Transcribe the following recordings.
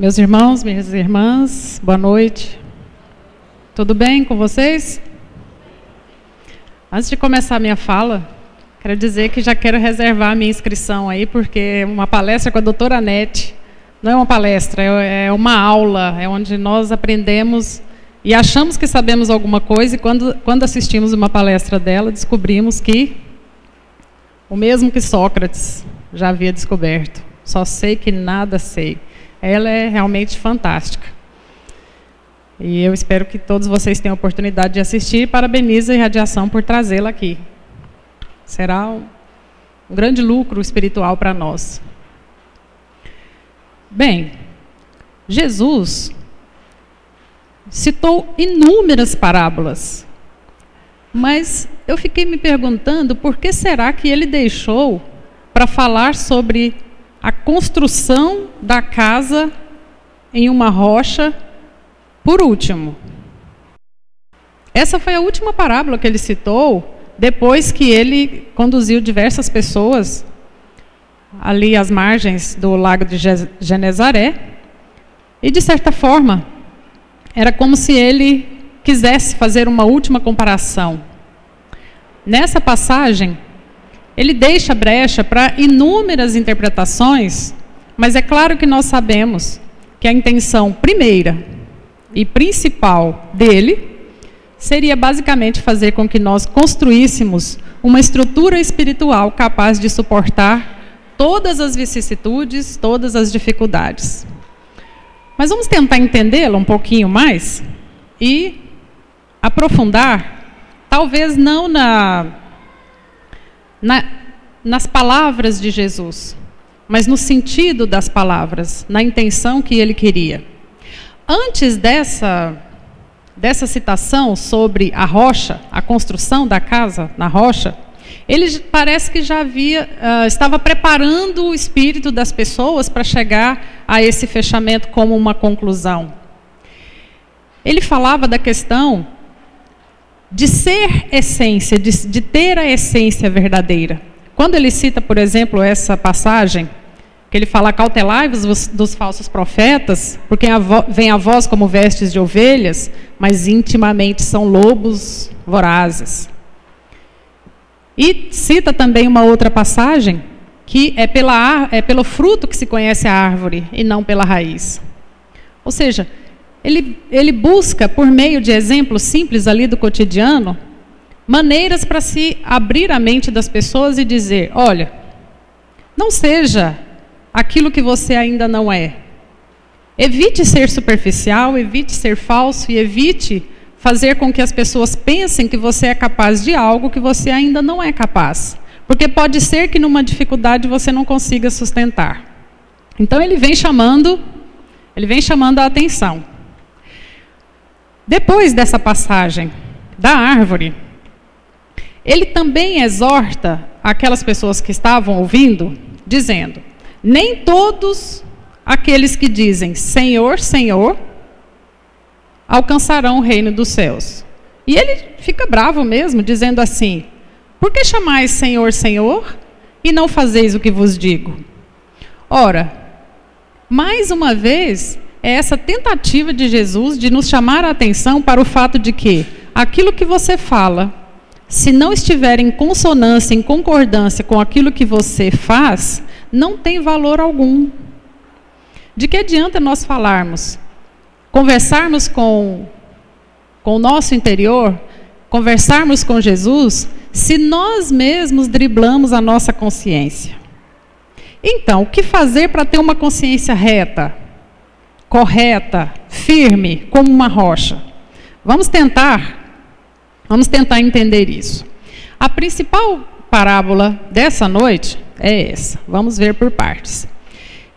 Meus irmãos, minhas irmãs, boa noite. Tudo bem com vocês? Antes de começar a minha fala, quero dizer que já quero reservar a minha inscrição aí, porque uma palestra com a doutora Anete não é uma palestra, é uma aula, é onde nós aprendemos e achamos que sabemos alguma coisa, e quando assistimos uma palestra dela, descobrimos que o mesmo que Sócrates já havia descoberto. Só sei que nada sei. Ela é realmente fantástica. E eu espero que todos vocês tenham a oportunidade de assistir. Parabenizo a Irradiação por trazê-la aqui. Será um grande lucro espiritual para nós. Bem, Jesus citou inúmeras parábolas, mas eu fiquei me perguntando por que será que ele deixou para falar sobre a construção da casa em uma rocha por último. Essa foi a última parábola que ele citou, depois que ele conduziu diversas pessoas ali às margens do lago de Genezaré, e de certa forma, era como se ele quisesse fazer uma última comparação. Nessa passagem, ele deixa brecha para inúmeras interpretações, mas é claro que nós sabemos que a intenção primeira e principal dele seria basicamente fazer com que nós construíssemos uma estrutura espiritual capaz de suportar todas as vicissitudes, todas as dificuldades. Mas vamos tentar entendê-la um pouquinho mais e aprofundar, talvez não nas palavras de Jesus, mas no sentido das palavras, na intenção que ele queria. Antes dessa citação sobre a rocha, a construção da casa na rocha, ele parece que já estava preparando o espírito das pessoas para chegar a esse fechamento como uma conclusão. Ele falava da questão de ser essência, de ter a essência verdadeira. Quando ele cita, por exemplo, essa passagem, que ele fala: cautelai-vos dos falsos profetas, porque vem a vós como vestes de ovelhas, mas intimamente são lobos vorazes. E cita também uma outra passagem, que é pelo fruto que se conhece a árvore, e não pela raiz. Ou seja, ele busca, por meio de exemplos simples ali do cotidiano, maneiras para se abrir a mente das pessoas e dizer: olha, não seja aquilo que você ainda não é. Evite ser superficial, evite ser falso e evite fazer com que as pessoas pensem que você é capaz de algo que você ainda não é capaz. Porque pode ser que numa dificuldade você não consiga sustentar. Então ele vem chamando a atenção. Depois dessa passagem da árvore, ele também exorta aquelas pessoas que estavam ouvindo, dizendo: nem todos aqueles que dizem Senhor, Senhor, alcançarão o reino dos céus. E ele fica bravo mesmo, dizendo assim: por que chamais Senhor, Senhor, e não fazeis o que vos digo? Ora, mais uma vez, é essa tentativa de Jesus de nos chamar a atenção para o fato de que aquilo que você fala, se não estiver em consonância, em concordância com aquilo que você faz, não tem valor algum. De que adianta nós falarmos, conversarmos com o nosso interior, conversarmos com Jesus, se nós mesmos driblamos a nossa consciência? Então, o que fazer para ter uma consciência reta, correta, firme, como uma rocha? Vamos tentar entender isso. A principal parábola dessa noite é essa. Vamos ver por partes.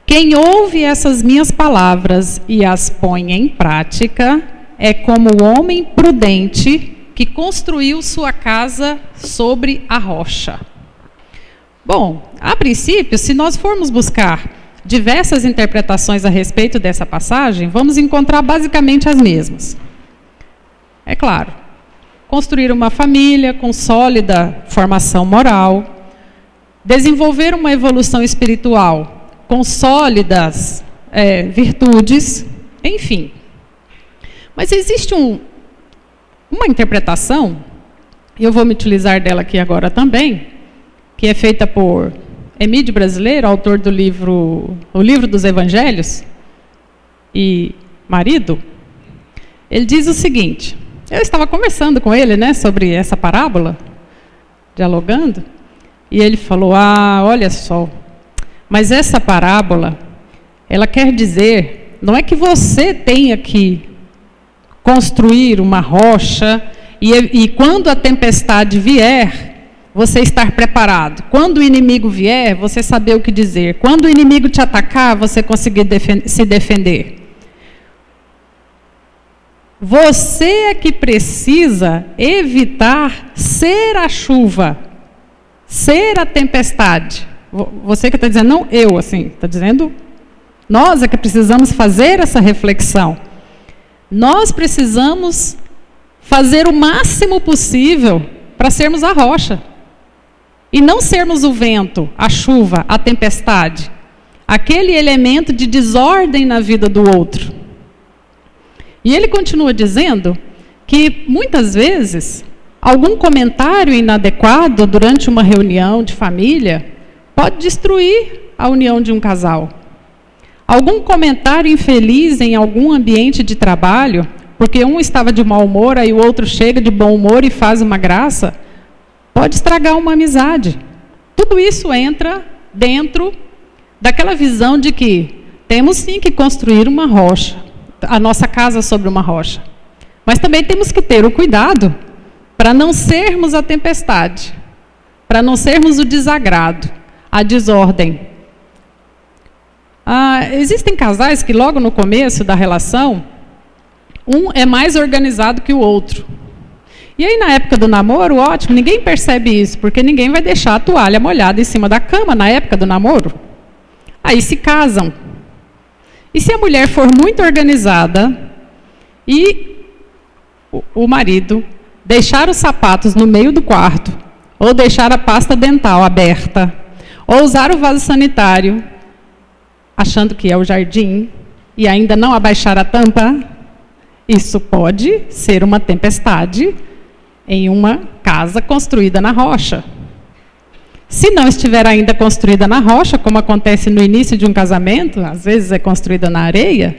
Quem ouve essas minhas palavras e as põe em prática é como o homem prudente que construiu sua casa sobre a rocha. Bom, a princípio, se nós formos buscar diversas interpretações a respeito dessa passagem, vamos encontrar basicamente as mesmas. É claro, construir uma família com sólida formação moral, desenvolver uma evolução espiritual com sólidas virtudes, enfim. Mas existe uma interpretação, e eu vou me utilizar dela aqui agora também, que é feita por Emídio Brasileiro, autor do livro O Livro dos Evangelhos, e marido. Ele diz o seguinte, eu estava conversando com ele, né, sobre essa parábola, dialogando, e ele falou, olha só, mas essa parábola, ela quer dizer, não é que você tenha que construir uma rocha e quando a tempestade vier, você estar preparado. Quando o inimigo vier, você saber o que dizer. Quando o inimigo te atacar, você conseguir se defender. Você é que precisa evitar ser a chuva, ser a tempestade. Você que está dizendo, não eu, assim, está dizendo, nós é que precisamos fazer essa reflexão. Nós precisamos fazer o máximo possível para sermos a rocha. E não sermos o vento, a chuva, a tempestade. Aquele elemento de desordem na vida do outro. E ele continua dizendo que, muitas vezes, algum comentário inadequado durante uma reunião de família pode destruir a união de um casal. Algum comentário infeliz em algum ambiente de trabalho, porque um estava de mau humor, aí o outro chega de bom humor e faz uma graça, pode estragar uma amizade. Tudo isso entra dentro daquela visão de que temos sim que construir uma rocha, a nossa casa sobre uma rocha. Mas também temos que ter o cuidado para não sermos a tempestade, para não sermos o desagrado, a desordem. Existem casais que logo no começo da relação, um é mais organizado que o outro. E aí na época do namoro, ótimo, ninguém percebe isso, porque ninguém vai deixar a toalha molhada em cima da cama na época do namoro. Aí se casam. E se a mulher for muito organizada e o marido deixar os sapatos no meio do quarto, ou deixar a pasta dental aberta, ou usar o vaso sanitário, achando que é o jardim, e ainda não abaixar a tampa, isso pode ser uma tempestade em uma casa construída na rocha. Se não estiver ainda construída na rocha, como acontece no início de um casamento, às vezes é construída na areia,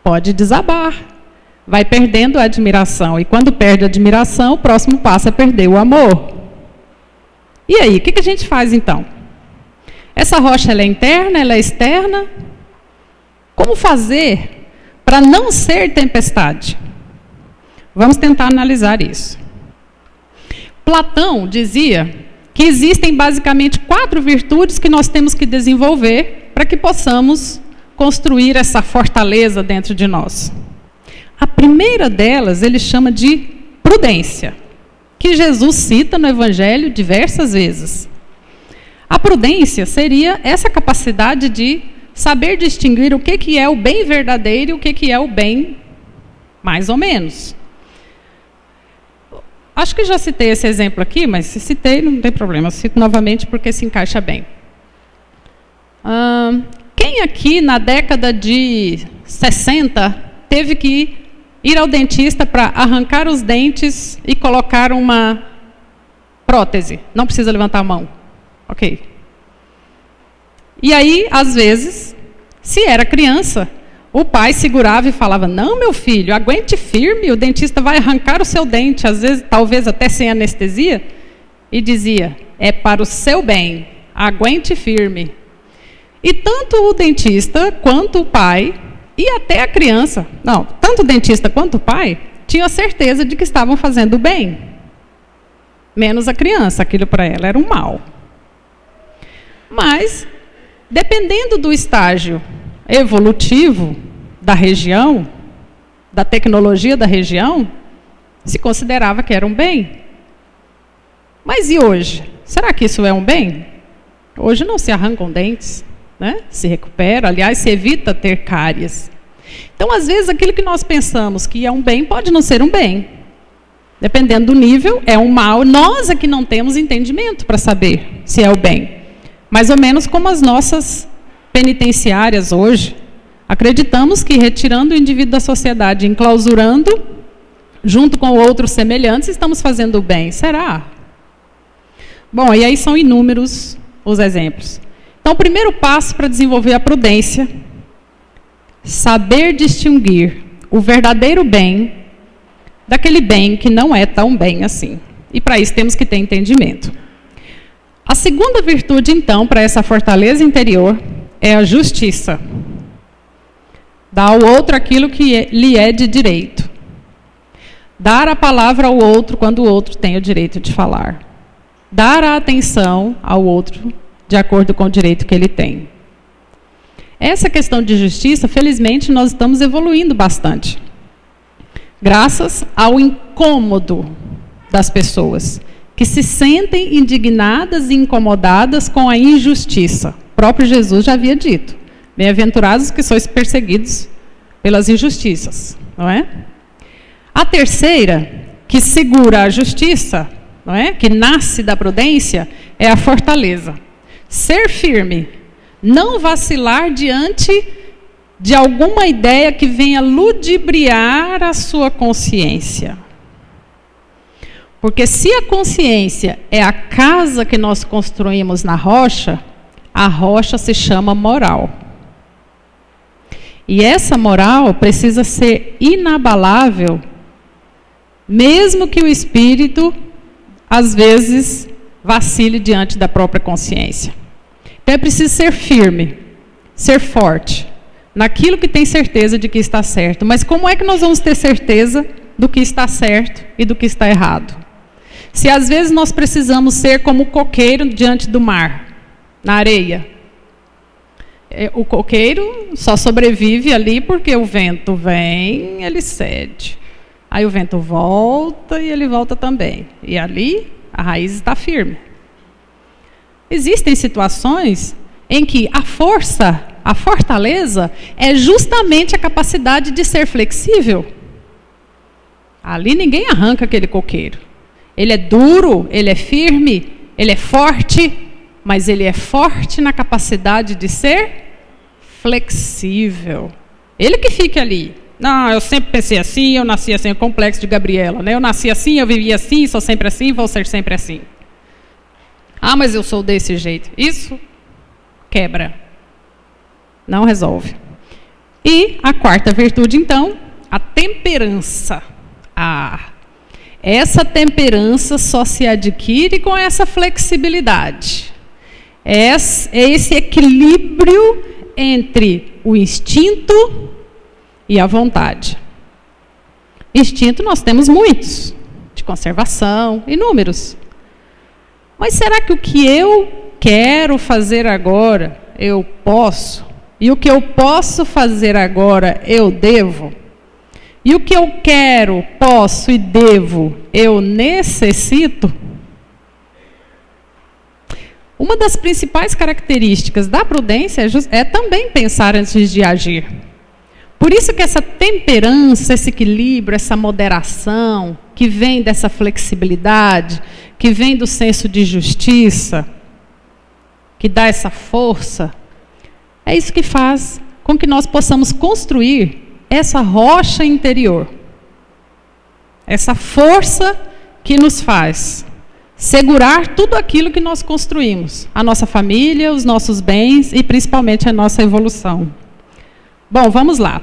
pode desabar. Vai perdendo a admiração. E quando perde a admiração, o próximo passo é perder o amor. E aí, o que a gente faz então? Essa rocha ela é interna, ela é externa? Como fazer para não ser tempestade? Vamos tentar analisar isso. Platão dizia que existem basicamente 4 virtudes que nós temos que desenvolver para que possamos construir essa fortaleza dentro de nós. A primeira delas ele chama de prudência, que Jesus cita no Evangelho diversas vezes. A prudência seria essa capacidade de saber distinguir o que é o bem verdadeiro e o que é o bem mais ou menos. Acho que já citei esse exemplo aqui, mas se citei não tem problema, eu cito novamente porque se encaixa bem. Quem aqui na década de 60 teve que ir ao dentista para arrancar os dentes e colocar uma prótese? Não precisa levantar a mão. Ok. E aí, às vezes, se era criança, o pai segurava e falava, não, meu filho, aguente firme, o dentista vai arrancar o seu dente, às vezes, talvez até sem anestesia, e dizia, é para o seu bem, aguente firme. E tanto o dentista, quanto o pai, e até a criança, não, tanto o dentista quanto o pai, tinham a certeza de que estavam fazendo o bem. Menos a criança, aquilo para ela era um mal. Mas, dependendo do estágio evolutivo da região, da tecnologia da região, se considerava que era um bem. Mas e hoje? Será que isso é um bem? Hoje não se arrancam dentes, né? Se recupera, aliás, se evita ter cáries. Então, às vezes, aquilo que nós pensamos que é um bem, pode não ser um bem. Dependendo do nível, é um mal. Nós é que não temos entendimento para saber se é o bem. Mais ou menos como as nossas penitenciárias hoje, Acreditamos que retirando o indivíduo da sociedade, enclausurando, junto com outros semelhantes, estamos fazendo o bem. Será? Bom, e aí são inúmeros os exemplos. Então, o primeiro passo para desenvolver a prudência, saber distinguir o verdadeiro bem daquele bem que não é tão bem assim. E para isso temos que ter entendimento. A segunda virtude, então, para essa fortaleza interior é a justiça. Dar ao outro aquilo que lhe é de direito. Dar a palavra ao outro quando o outro tem o direito de falar. Dar a atenção ao outro de acordo com o direito que ele tem. Essa questão de justiça, felizmente, nós estamos evoluindo bastante. Graças ao incômodo das pessoas, que se sentem indignadas e incomodadas com a injustiça. O próprio Jesus já havia dito: bem-aventurados que sois perseguidos pelas injustiças, não é? A terceira, que segura a justiça, não é? Que nasce da prudência, é a fortaleza. Ser firme, não vacilar diante de alguma ideia que venha ludibriar a sua consciência. Porque se a consciência é a casa que nós construímos na rocha, a rocha se chama moral. E essa moral precisa ser inabalável, mesmo que o espírito, às vezes, vacile diante da própria consciência. Então é preciso ser firme, ser forte, naquilo que tem certeza de que está certo. Mas como é que nós vamos ter certeza do que está certo e do que está errado? Se às vezes nós precisamos ser como o coqueiro diante do mar, na areia. O coqueiro só sobrevive ali porque o vento vem, ele cede. Aí o vento volta e ele volta também. E ali a raiz está firme. Existem situações em que a força, a fortaleza, é justamente a capacidade de ser flexível. Ali ninguém arranca aquele coqueiro. Ele é duro, ele é firme, ele é forte, mas ele é forte na capacidade de ser flexível. Ele que fica ali. Não, eu sempre pensei assim, eu nasci assim, o complexo de Gabriela, né? Eu nasci assim, eu vivi assim, sou sempre assim, vou ser sempre assim. Ah, mas eu sou desse jeito. Isso quebra. Não resolve. E a quarta virtude, então, a temperança. Essa temperança só se adquire com essa flexibilidade. É esse equilíbrio entre o instinto e a vontade. Instinto nós temos muitos, de conservação, inúmeros. Mas será que o que eu quero fazer agora, eu posso? E o que eu posso fazer agora, eu devo? E o que eu quero, posso e devo, eu necessito? Uma das principais características da prudência é também pensar antes de agir. Por isso que essa temperança, esse equilíbrio, essa moderação, que vem dessa flexibilidade, que vem do senso de justiça, que dá essa força, é isso que faz com que nós possamos construir essa rocha interior. Essa força que nos faz segurar tudo aquilo que nós construímos. A nossa família, os nossos bens e principalmente a nossa evolução. Bom, vamos lá.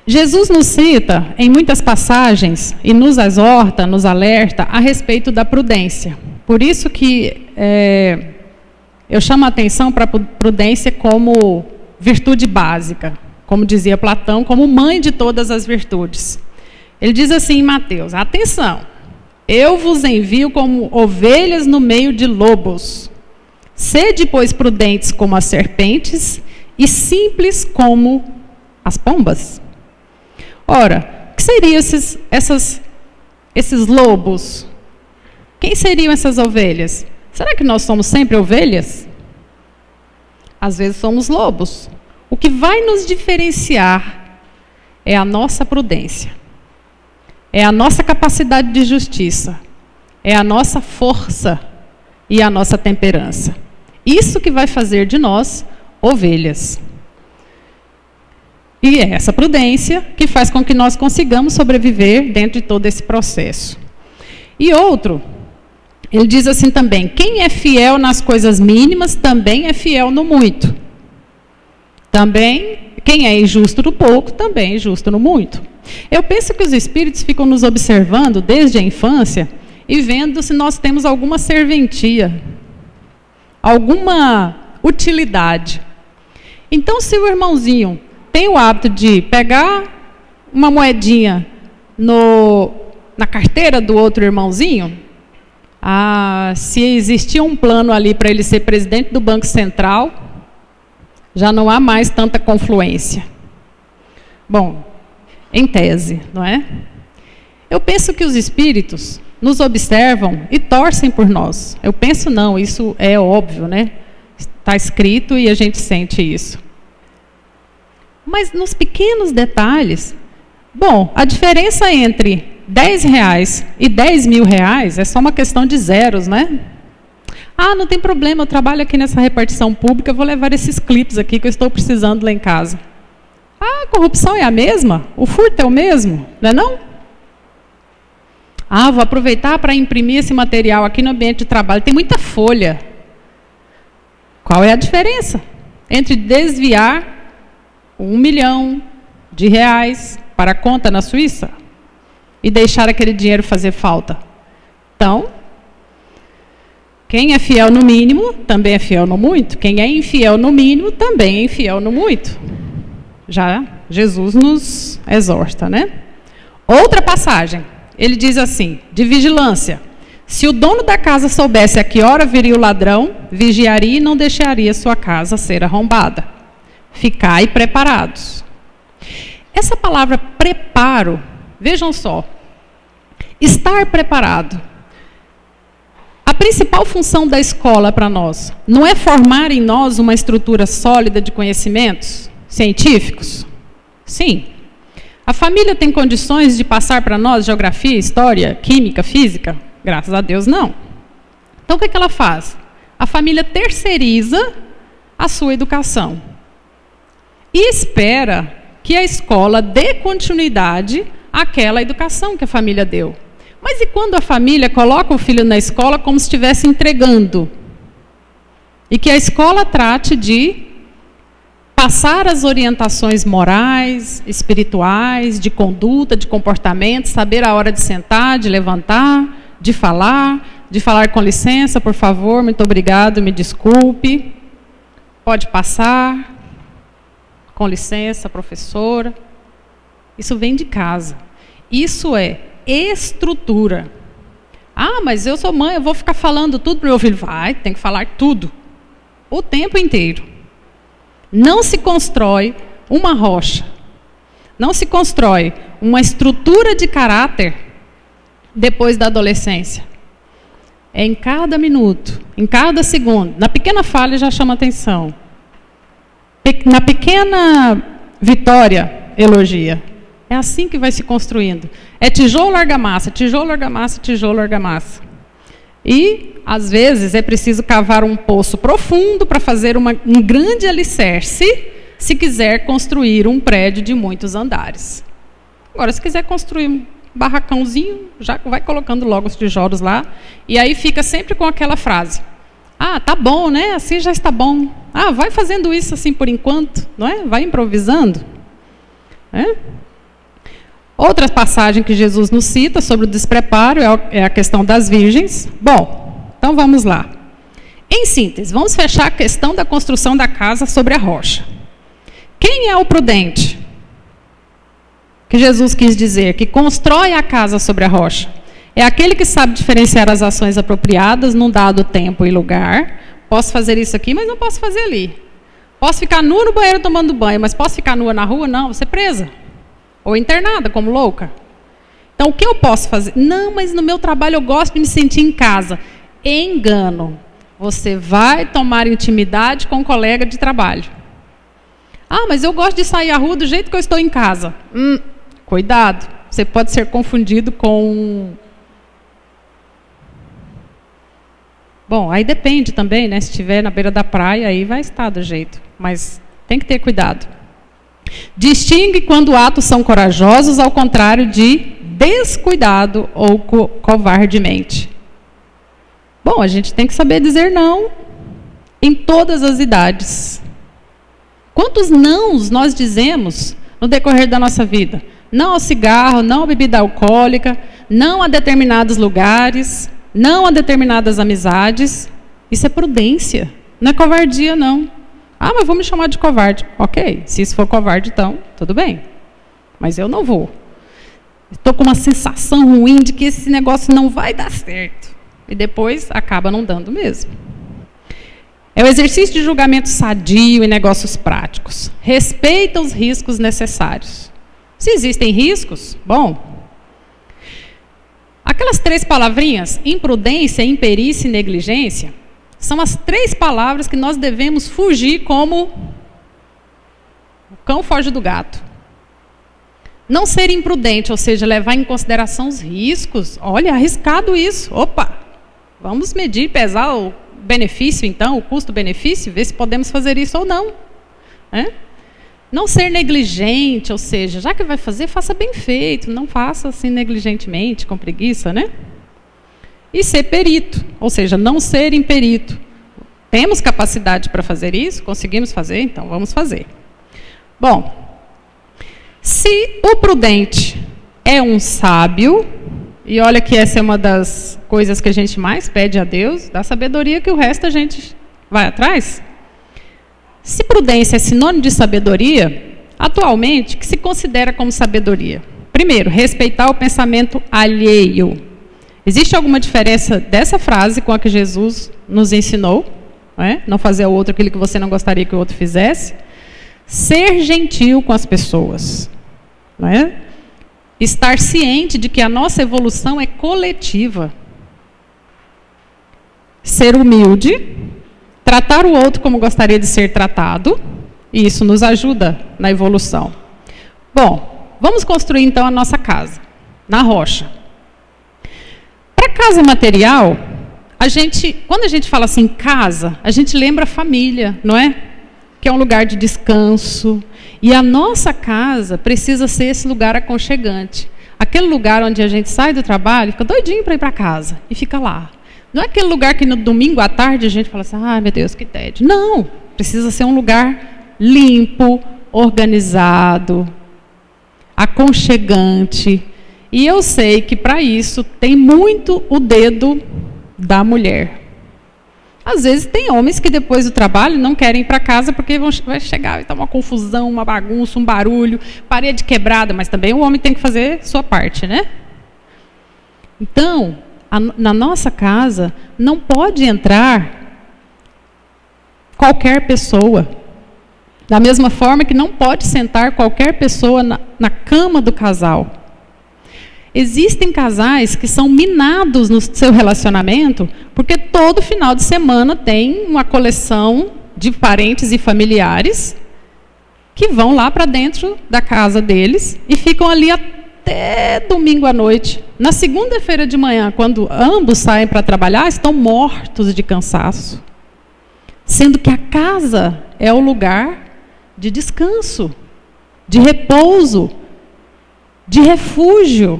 Jesus nos cita em muitas passagens e nos exorta, nos alerta a respeito da prudência. Por isso que eu chamo a atenção para a prudência como virtude básica, como dizia Platão, como mãe de todas as virtudes. Ele diz assim em Mateus: atenção, eu vos envio como ovelhas no meio de lobos. Sede, pois, prudentes como as serpentes e simples como as pombas. Ora, o que seriam esses lobos? Quem seriam essas ovelhas? Será que nós somos sempre ovelhas? Às vezes somos lobos. O que vai nos diferenciar é a nossa prudência. É a nossa capacidade de justiça. É a nossa força e a nossa temperança. Isso que vai fazer de nós ovelhas. que é essa prudência que faz com que nós consigamos sobreviver dentro de todo esse processo. E outro, ele diz assim também: quem é fiel nas coisas mínimas também é fiel no muito. Também, quem é injusto no pouco também é injusto no muito. Eu penso que os espíritos ficam nos observando desde a infância e vendo se nós temos alguma serventia, alguma utilidade. Então, se o irmãozinho tem o hábito de pegar uma moedinha na carteira do outro irmãozinho, se existia um plano ali para ele ser presidente do Banco Central, já não há mais tanta confluência. Bom, em tese, não é? Eu penso que os espíritos nos observam e torcem por nós. Eu penso não, isso é óbvio, né? Está escrito e a gente sente isso. Mas nos pequenos detalhes, bom, a diferença entre R$10 e R$10.000 é só uma questão de zeros, né? Não tem problema, eu trabalho aqui nessa repartição pública, eu vou levar esses clipes aqui que eu estou precisando lá em casa. A corrupção é a mesma? O furto é o mesmo? Não é não? Vou aproveitar para imprimir esse material aqui no ambiente de trabalho. Tem muita folha. Qual é a diferença entre desviar R$1 milhão para a conta na Suíça e deixar aquele dinheiro fazer falta? Então, quem é fiel no mínimo, também é fiel no muito. Quem é infiel no mínimo, também é infiel no muito. Já Jesus nos exorta, né? Outra passagem, ele diz assim, de vigilância. Se o dono da casa soubesse a que hora viria o ladrão, vigiaria e não deixaria sua casa ser arrombada. Ficai preparados. Essa palavra preparo, vejam só, estar preparado. A principal função da escola para nós não é formar em nós uma estrutura sólida de conhecimentos científicos? Sim. A família tem condições de passar para nós geografia, história, química, física? Graças a Deus, não. Então, o que ela faz? A família terceiriza a sua educação e espera que a escola dê continuidade àquela educação que a família deu. Mas e quando a família coloca o filho na escola como se estivesse entregando? E que a escola trate de passar as orientações morais, espirituais, de conduta, de comportamento, saber a hora de sentar, de levantar, de falar com licença, por favor, muito obrigado, me desculpe, pode passar, com licença, professora. Isso vem de casa. Isso é estrutura. Mas eu sou mãe, eu vou ficar falando tudo para o meu filho. Vai, tem que falar tudo. O tempo inteiro. Não se constrói uma rocha. Não se constrói uma estrutura de caráter depois da adolescência. É em cada minuto, em cada segundo. Na pequena falha já chama atenção. Na pequena vitória, elogia. É assim que vai se construindo. É tijolo, argamassa, tijolo, argamassa, tijolo, argamassa. E, às vezes, é preciso cavar um poço profundo para fazer um grande alicerce, se quiser construir um prédio de muitos andares. Agora, se quiser construir um barracãozinho, já vai colocando logo os tijolos lá, e aí fica sempre com aquela frase. Tá bom, né? Assim já está bom. Vai fazendo isso assim por enquanto, não é? Vai improvisando. Outra passagem que Jesus nos cita sobre o despreparo é a questão das virgens. Bom, então vamos lá. Em síntese, vamos fechar a questão da construção da casa sobre a rocha. Quem é o prudente? Que Jesus quis dizer que constrói a casa sobre a rocha. É aquele que sabe diferenciar as ações apropriadas num dado tempo e lugar. Posso fazer isso aqui, mas não posso fazer ali. Posso ficar nua no banheiro tomando banho, mas posso ficar nua na rua? Não, vou ser presa. Ou internada, como louca. Então, o que eu posso fazer? Não, mas no meu trabalho eu gosto de me sentir em casa. Engano. Você vai tomar intimidade com um colega de trabalho. Mas eu gosto de sair à rua do jeito que eu estou em casa. Cuidado. Você pode ser confundido com... Bom, aí depende também, né? Se estiver na beira da praia, aí vai estar do jeito. Mas tem que ter cuidado. Distingue quando atos são corajosos, ao contrário de descuidado ou covardemente. Bom, a gente tem que saber dizer não em todas as idades. Quantos nãos nós dizemos no decorrer da nossa vida? Não ao cigarro, não à bebida alcoólica, não a determinados lugares, não a determinadas amizades. Isso é prudência, não é covardia, não. Ah, mas vou me chamar de covarde. Ok, se isso for covarde, então, tudo bem. Mas eu não vou. Estou com uma sensação ruim de que esse negócio não vai dar certo. E depois acaba não dando mesmo. É o exercício de julgamento sadio em negócios práticos. Respeita os riscos necessários. Se existem riscos, bom. Aquelas 3 palavrinhas, imprudência, imperícia e negligência, são as 3 palavras que nós devemos fugir como o cão foge do gato. Não ser imprudente, ou seja, levar em consideração os riscos. Olha, é arriscado isso. Opa, vamos medir, pesar o benefício, então, o custo-benefício, ver se podemos fazer isso ou não. Não ser negligente, ou seja, já que vai fazer, faça bem feito, não faça assim negligentemente, com preguiça, né? E ser perito, ou seja, não ser imperito. Temos capacidade para fazer isso? Conseguimos fazer? Então vamos fazer. Bom, se o prudente é um sábio, e olha que essa é uma das coisas que a gente mais pede a Deus, da sabedoria, que o resto a gente vai atrás. Se prudência é sinônimo de sabedoria, atualmente, o que se considera como sabedoria? Primeiro, respeitar o pensamento alheio. Existe alguma diferença dessa frase com a que Jesus nos ensinou? Não fazer ao outro aquilo que você não gostaria que o outro fizesse. Ser gentil com as pessoas. Estar ciente de que a nossa evolução é coletiva. Ser humilde. Tratar o outro como gostaria de ser tratado. E isso nos ajuda na evolução. Bom, vamos construir então a nossa casa. Na rocha. Para casa material, quando a gente fala assim casa, a gente lembra família, não é? Que é um lugar de descanso. E a nossa casa precisa ser esse lugar aconchegante. Aquele lugar onde a gente sai do trabalho, fica doidinho para ir para casa e fica lá. Não é aquele lugar que no domingo à tarde a gente fala assim, ah, meu Deus, que tédio. Não, precisa ser um lugar limpo, organizado, aconchegante. E eu sei que para isso tem muito o dedo da mulher. Às vezes tem homens que depois do trabalho não querem ir para casa porque vai chegar e estar uma confusão, uma bagunça, um barulho, parede quebrada, mas também o homem tem que fazer sua parte, né? Então, na nossa casa não pode entrar qualquer pessoa. Da mesma forma que não pode sentar qualquer pessoa na cama do casal. Existem casais que são minados no seu relacionamento porque todo final de semana tem uma coleção de parentes e familiares que vão lá para dentro da casa deles e ficam ali até domingo à noite. Na segunda-feira de manhã, quando ambos saem para trabalhar, estão mortos de cansaço. Sendo que a casa é o lugar de descanso, de repouso, de refúgio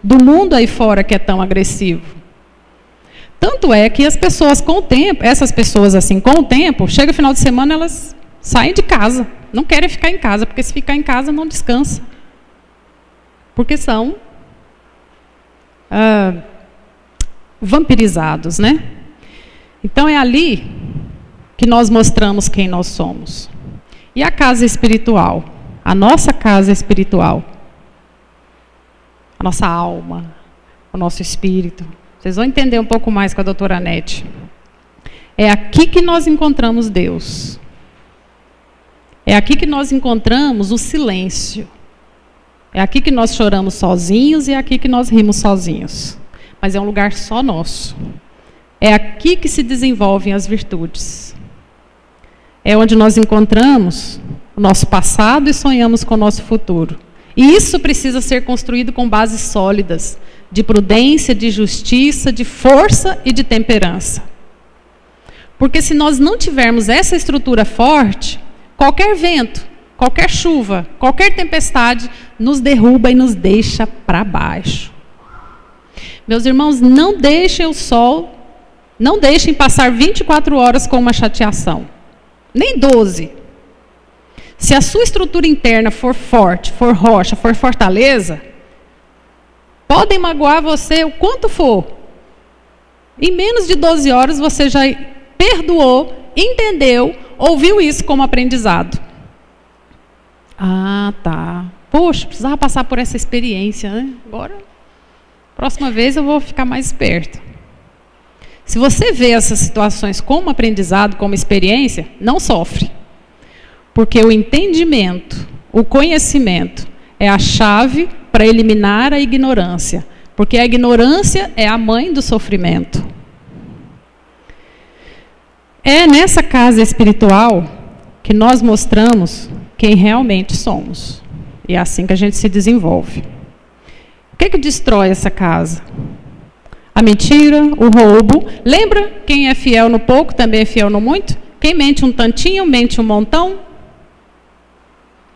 do mundo aí fora que é tão agressivo. Tanto é que as pessoas com o tempo, essas pessoas assim, com o tempo, chega o final de semana, elas saem de casa, não querem ficar em casa, porque se ficar em casa não descansa. Porque são vampirizados, né? Então é ali que nós mostramos quem nós somos. E a casa espiritual? A nossa casa espiritual. A nossa alma, o nosso espírito. Vocês vão entender um pouco mais com a doutora Anete. É aqui que nós encontramos Deus. É aqui que nós encontramos o silêncio. É aqui que nós choramos sozinhos e é aqui que nós rimos sozinhos. Mas é um lugar só nosso. É aqui que se desenvolvem as virtudes. É onde nós encontramos o nosso passado e sonhamos com o nosso futuro. E isso precisa ser construído com bases sólidas, de prudência, de justiça, de força e de temperança. Porque se nós não tivermos essa estrutura forte, qualquer vento, qualquer chuva, qualquer tempestade, nos derruba e nos deixa para baixo. Meus irmãos, não deixem o sol, não deixem passar 24 horas com uma chateação, nem 12. Se a sua estrutura interna for forte, for rocha, for fortaleza, podem magoar você o quanto for. Em menos de 12 horas você já perdoou, entendeu, ouviu isso como aprendizado. Ah, tá. Poxa, precisava passar por essa experiência, né? Agora, próxima vez eu vou ficar mais esperto. Se você vê essas situações como aprendizado, como experiência, não sofre. Porque o entendimento, o conhecimento, é a chave para eliminar a ignorância. Porque a ignorância é a mãe do sofrimento. É nessa casa espiritual que nós mostramos quem realmente somos. E é assim que a gente se desenvolve. O que destrói essa casa? A mentira, o roubo. Lembra? Quem é fiel no pouco também é fiel no muito? Quem mente um tantinho, mente um montão?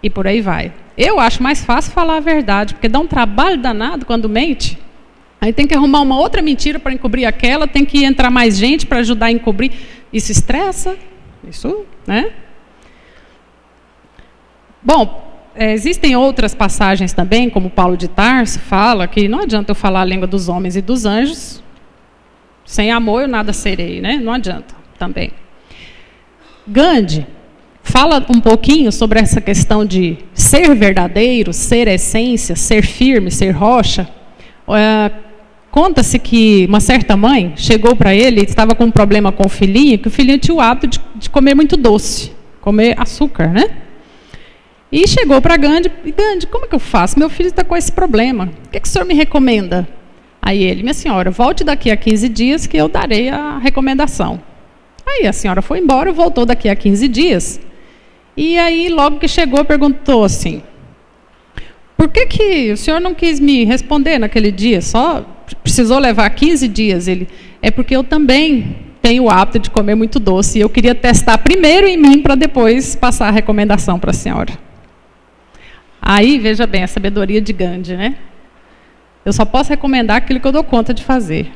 E por aí vai. Eu acho mais fácil falar a verdade, porque dá um trabalho danado quando mente. Aí tem que arrumar uma outra mentira para encobrir aquela, tem que entrar mais gente para ajudar a encobrir. Isso estressa, isso, né? Bom, existem outras passagens também, como Paulo de Tarso fala, que não adianta eu falar a língua dos homens e dos anjos, sem amor eu nada serei, né? Não adianta também. Gandhi fala um pouquinho sobre essa questão de ser verdadeiro, ser essência, ser firme, ser rocha. Conta-se que uma certa mãe chegou para ele, estava com um problema com o filhinho, que o filhinho tinha o hábito de comer muito doce, comer açúcar, né? E chegou para Gandhi, e Gandhi, como é que eu faço? Meu filho está com esse problema, o que o senhor me recomenda? Aí ele, minha senhora, volte daqui a 15 dias que eu darei a recomendação. Aí a senhora foi embora, voltou daqui a 15 dias, e aí logo que chegou perguntou assim, por que o senhor não quis me responder naquele dia? Só precisou levar 15 dias. Ele, é porque eu também tenho o hábito de comer muito doce. E eu queria testar primeiro em mim para depois passar a recomendação para a senhora. Aí, veja bem, a sabedoria de Gandhi, né? Eu só posso recomendar aquilo que eu dou conta de fazer.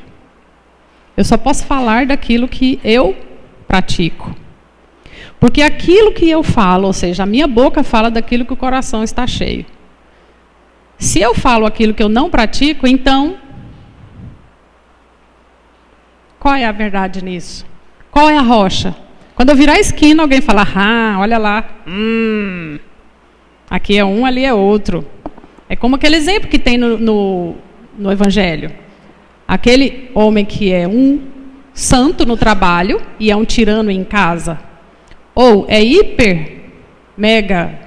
Eu só posso falar daquilo que eu pratico. Porque aquilo que eu falo, ou seja, a minha boca fala daquilo que o coração está cheio. Se eu falo aquilo que eu não pratico, então, qual é a verdade nisso? Qual é a rocha? Quando eu virar a esquina, alguém fala, olha lá, aqui é um, ali é outro. É como aquele exemplo que tem no Evangelho. Aquele homem que é um santo no trabalho e é um tirano em casa. Ou é mega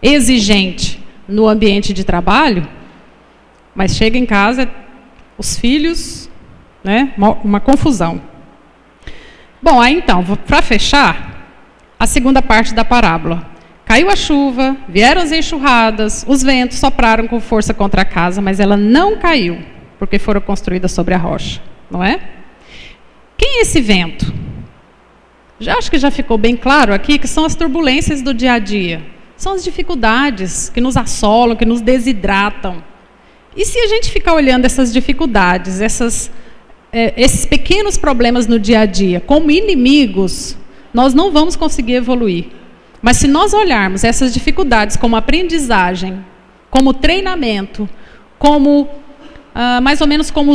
exigente no ambiente de trabalho, mas chega em casa, os filhos, né, uma confusão. Bom, aí então, para fechar, a segunda parte da parábola. Caiu a chuva, vieram as enxurradas, os ventos sopraram com força contra a casa, mas ela não caiu, porque foram construídas sobre a rocha, não é? Quem é esse vento? Acho que já ficou bem claro aqui que são as turbulências do dia a dia. São as dificuldades que nos assolam, que nos desidratam. E se a gente ficar olhando essas dificuldades, esses pequenos problemas no dia a dia como inimigos, nós não vamos conseguir evoluir. Mas se nós olharmos essas dificuldades como aprendizagem, como treinamento, como mais ou menos como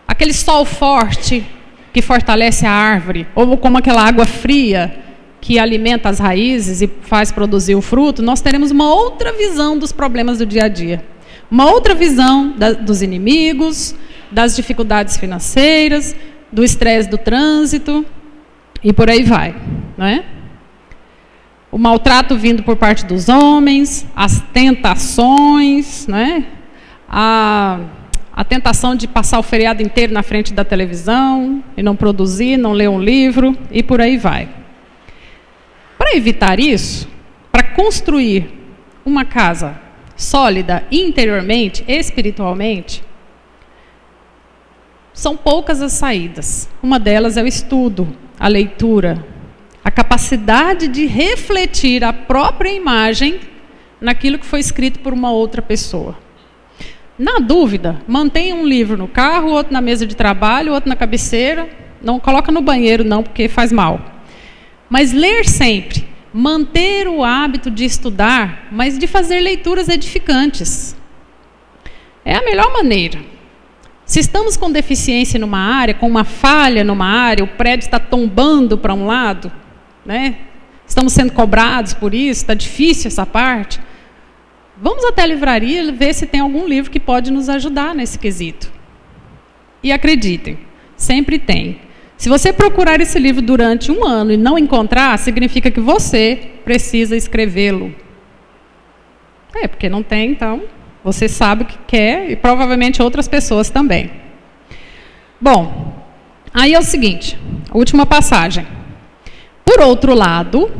aquele sol forte que fortalece a árvore, ou como aquela água fria que alimenta as raízes e faz produzir o fruto, nós teremos uma outra visão dos problemas do dia a dia. Uma outra visão dos inimigos, das dificuldades financeiras, do estresse do trânsito, e por aí vai, não é? O maltrato vindo por parte dos homens, as tentações, não é? A tentação de passar o feriado inteiro na frente da televisão e não produzir, não ler um livro, e por aí vai. Para evitar isso, para construir uma casa sólida interiormente, espiritualmente, são poucas as saídas. Uma delas é o estudo, a leitura, A capacidade de refletir a própria imagem naquilo que foi escrito por uma outra pessoa. Na dúvida, mantenha um livro no carro, outro na mesa de trabalho, outro na cabeceira. Não coloca no banheiro não, porque faz mal. Mas ler sempre. Manter o hábito de estudar, mas de fazer leituras edificantes. É a melhor maneira. Se estamos com deficiência numa área, com uma falha numa área, o prédio está tombando para um lado, né? Estamos sendo cobrados por isso, está difícil essa parte. Vamos até a livraria ver se tem algum livro que pode nos ajudar nesse quesito. E acreditem, sempre tem. Se você procurar esse livro durante um ano e não encontrar, significa que você precisa escrevê-lo. Porque não tem, então, você sabe o que quer e provavelmente outras pessoas também. Bom, aí é o seguinte, a última passagem. Por outro lado,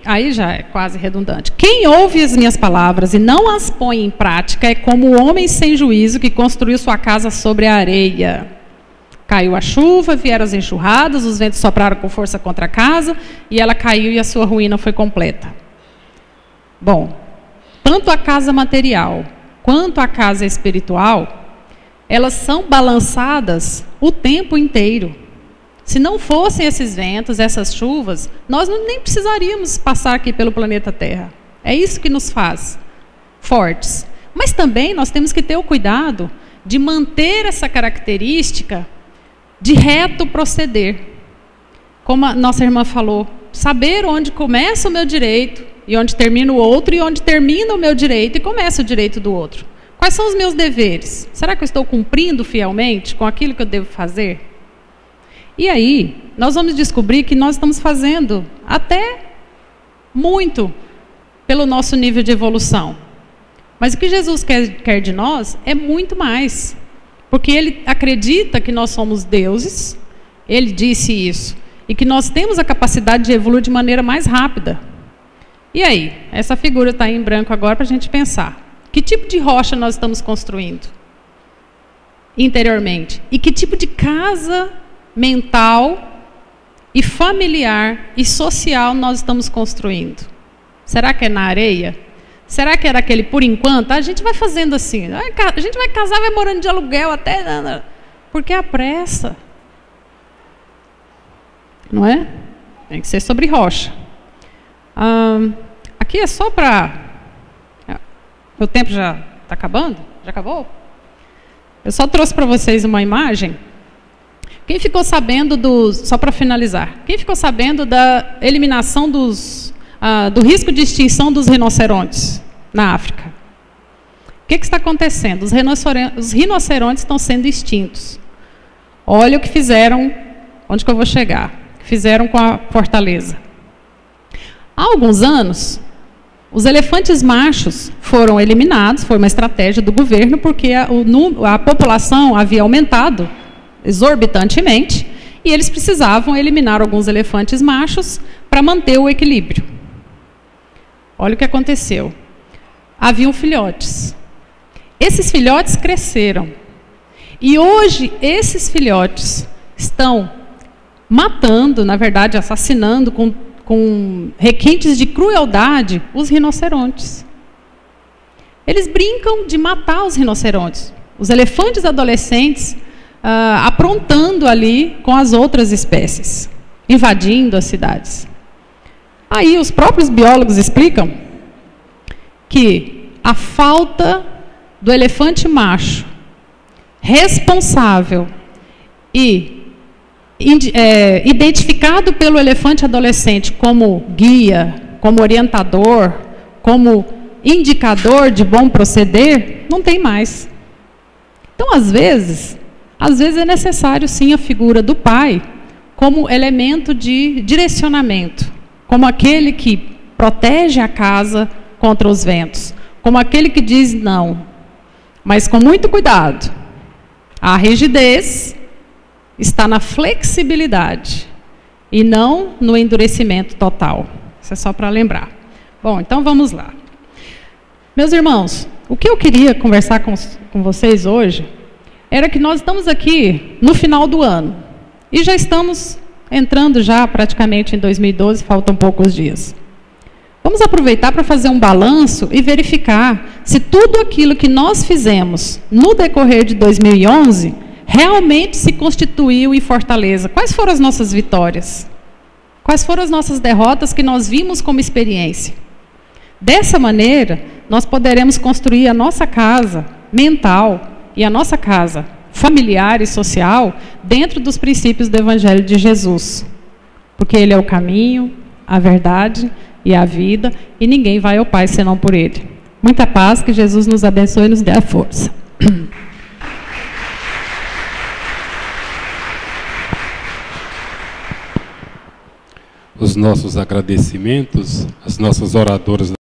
aí já é quase redundante. Quem ouve as minhas palavras e não as põe em prática é como o homem sem juízo que construiu sua casa sobre a areia. Caiu a chuva, vieram as enxurradas, os ventos sopraram com força contra a casa, e ela caiu e a sua ruína foi completa. Bom, tanto a casa material quanto a casa espiritual, elas são balançadas o tempo inteiro. Se não fossem esses ventos, essas chuvas, nós nem precisaríamos passar aqui pelo planeta Terra. É isso que nos faz fortes. Mas também nós temos que ter o cuidado de manter essa característica de reto proceder. Como a nossa irmã falou, saber onde começa o meu direito e onde termina o outro, e onde termina o meu direito e começa o direito do outro. Quais são os meus deveres? Será que eu estou cumprindo fielmente com aquilo que eu devo fazer? E aí, nós vamos descobrir que nós estamos fazendo até muito pelo nosso nível de evolução. Mas o que Jesus quer de nós é muito mais. Porque Ele acredita que nós somos deuses, Ele disse isso, e que nós temos a capacidade de evoluir de maneira mais rápida. E aí, essa figura está em branco agora para a gente pensar. Que tipo de rocha nós estamos construindo interiormente? E que tipo de casa mental e familiar e social nós estamos construindo? Será que é na areia? Será que era aquele por enquanto? A gente vai fazendo assim, a gente vai casar, vai morando de aluguel até... Porque a pressa, não é? Tem que ser sobre rocha. Aqui é só para... Meu tempo já está acabando? Já acabou? Eu só trouxe para vocês uma imagem. Quem ficou sabendo só para finalizar, quem ficou sabendo da eliminação do risco de extinção dos rinocerontes na África? O que está acontecendo? Os rinocerontes estão sendo extintos. Olha o que fizeram, onde que eu vou chegar, o que fizeram com a fortaleza. Há alguns anos, os elefantes machos foram eliminados, foi uma estratégia do governo, porque a população havia aumentado exorbitantemente, e eles precisavam eliminar alguns elefantes machos para manter o equilíbrio. Olha o que aconteceu. Haviam filhotes. Esses filhotes cresceram. E hoje, esses filhotes estão matando, na verdade, assassinando com requintes de crueldade os rinocerontes. Eles brincam de matar os rinocerontes. Os elefantes adolescentes aprontando ali com as outras espécies, invadindo as cidades. Aí os próprios biólogos explicam que a falta do elefante macho responsável e identificado pelo elefante adolescente como guia, como orientador, como indicador de bom proceder, não tem mais. Então, às vezes é necessário sim a figura do pai como elemento de direcionamento, como aquele que protege a casa contra os ventos, como aquele que diz não, mas com muito cuidado. A rigidez está na flexibilidade e não no endurecimento total. Isso é só para lembrar. Bom, então vamos lá. Meus irmãos, o que eu queria conversar com vocês hoje era que nós estamos aqui no final do ano e já estamos entrando já praticamente em 2012, faltam poucos dias. Vamos aproveitar para fazer um balanço e verificar se tudo aquilo que nós fizemos no decorrer de 2011 realmente se constituiu em Fortaleza. Quais foram as nossas vitórias? Quais foram as nossas derrotas que nós vimos como experiência? Dessa maneira, nós poderemos construir a nossa casa mental e a nossa casa familiar e social dentro dos princípios do Evangelho de Jesus. Porque Ele é o caminho, a verdade e a vida, e ninguém vai ao Pai senão por Ele. Muita paz, que Jesus nos abençoe e nos dê a força. Os nossos agradecimentos, as nossas oradoras